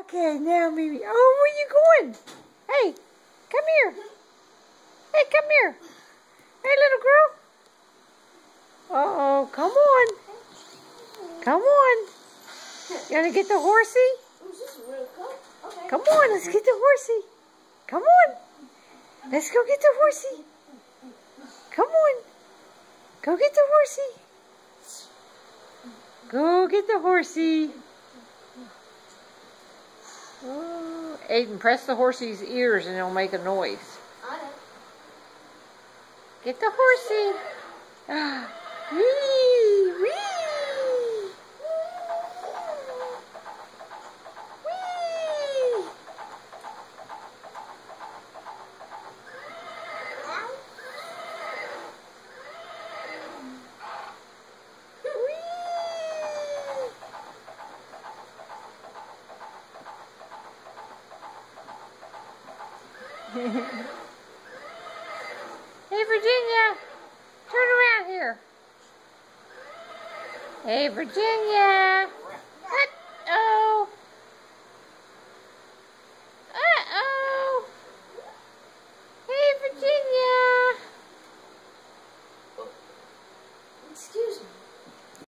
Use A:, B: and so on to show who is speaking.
A: Okay, now Mimi. Oh, where you going? Hey, come here. Hey, come here. Hey, little girl. Uh-oh, come on. Come on. You want to get the horsey? Come on, let's get the horsey. Come on. Let's go get the horsey. Come on. Go get the horsey. Go get the horsey. Oh, Aiden, press the horsey's ears and it'll make a noise. Get the horsey. Wee, wee. Wee. Hey, Virginia, turn around here. Hey, Virginia.